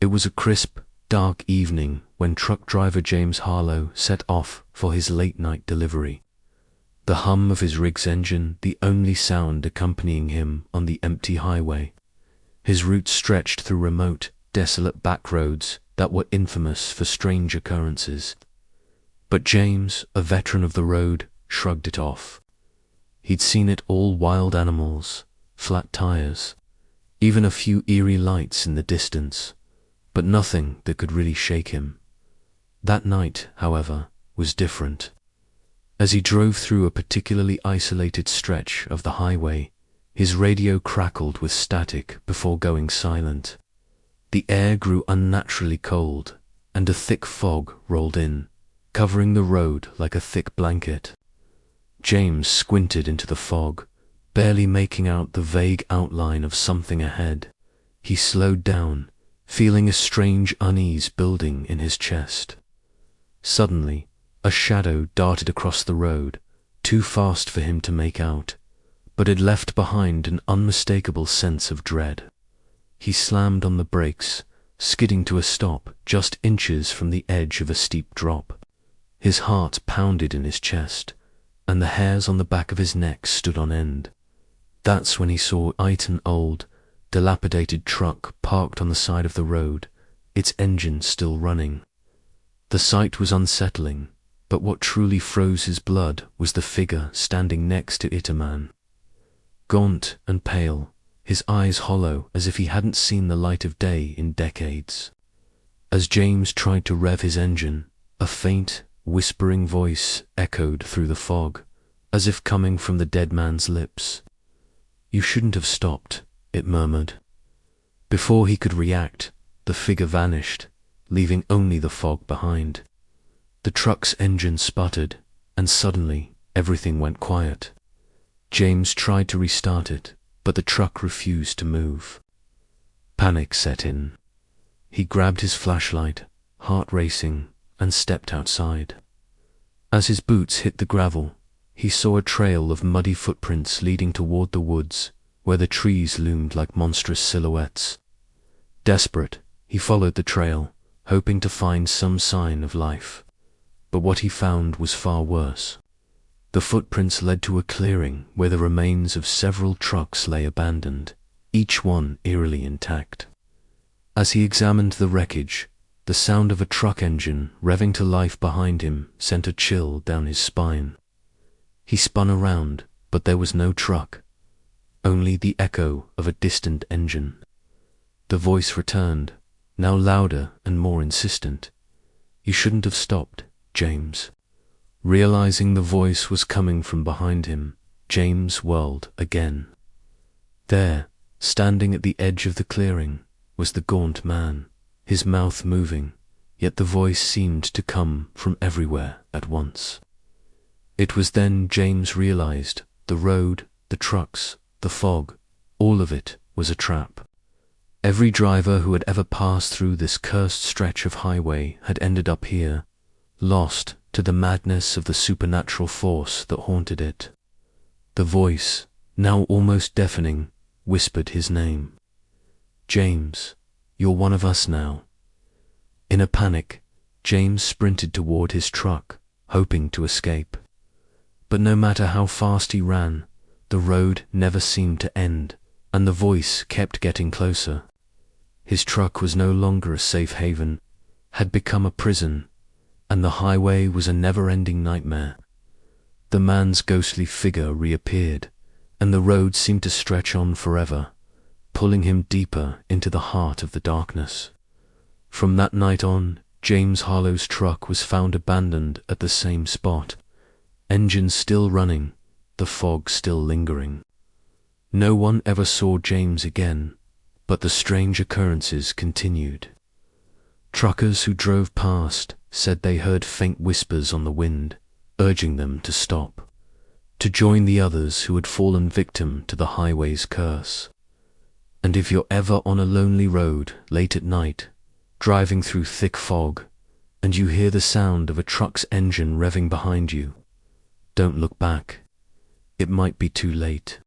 It was a crisp, dark evening when truck driver James Harlow set off for his late-night delivery. The hum of his rig's engine the only sound accompanying him on the empty highway. His route stretched through remote, desolate back roads that were infamous for strange occurrences. But James, a veteran of the road, shrugged it off. He'd seen it all: wild animals, flat tires, even a few eerie lights in the distance, but nothing that could really shake him. That night, however, was different. As he drove through a particularly isolated stretch of the highway, his radio crackled with static before going silent. The air grew unnaturally cold, and a thick fog rolled in, covering the road like a thick blanket. James squinted into the fog, barely making out the vague outline of something ahead. He slowed down, feeling a strange unease building in his chest. Suddenly, a shadow darted across the road, too fast for him to make out, but it left behind an unmistakable sense of dread. He slammed on the brakes, skidding to a stop just inches from the edge of a steep drop. His heart pounded in his chest, and the hairs on the back of his neck stood on end. That's when he saw an old, dilapidated truck parked on the side of the road, its engine still running. The sight was unsettling, but what truly froze his blood was the figure standing next to it, a man. Gaunt and pale, his eyes hollow as if he hadn't seen the light of day in decades. As James tried to rev his engine, a faint, whispering voice echoed through the fog, as if coming from the dead man's lips. "You shouldn't have stopped," it murmured. Before he could react, the figure vanished, leaving only the fog behind. The truck's engine sputtered, and suddenly everything went quiet. James tried to restart it, but the truck refused to move. Panic set in. He grabbed his flashlight, heart racing, and stepped outside. As his boots hit the gravel, he saw a trail of muddy footprints leading toward the woods, where the trees loomed like monstrous silhouettes. Desperate, he followed the trail, hoping to find some sign of life. But what he found was far worse. The footprints led to a clearing where the remains of several trucks lay abandoned, each one eerily intact. As he examined the wreckage, the sound of a truck engine revving to life behind him sent a chill down his spine. He spun around, but there was no truck, only the echo of a distant engine. The voice returned, now louder and more insistent. "You shouldn't have stopped, James." Realizing the voice was coming from behind him, James whirled again. There, standing at the edge of the clearing, was the gaunt man, his mouth moving, yet the voice seemed to come from everywhere at once. It was then James realized the road, the trucks, the fog, all of it was a trap. Every driver who had ever passed through this cursed stretch of highway had ended up here, lost to the madness of the supernatural force that haunted it. The voice, now almost deafening, whispered his name. "James, you're one of us now." In a panic, James sprinted toward his truck, hoping to escape. But no matter how fast he ran, the road never seemed to end, and the voice kept getting closer. His truck was no longer a safe haven, had become a prison, and the highway was a never-ending nightmare. The man's ghostly figure reappeared, and the road seemed to stretch on forever, pulling him deeper into the heart of the darkness. From that night on, James Harlow's truck was found abandoned at the same spot, engines still running, the fog still lingering. No one ever saw James again, but the strange occurrences continued. Truckers who drove past said they heard faint whispers on the wind, urging them to stop, to join the others who had fallen victim to the highway's curse. And if you're ever on a lonely road late at night, driving through thick fog, and you hear the sound of a truck's engine revving behind you, don't look back. It might be too late.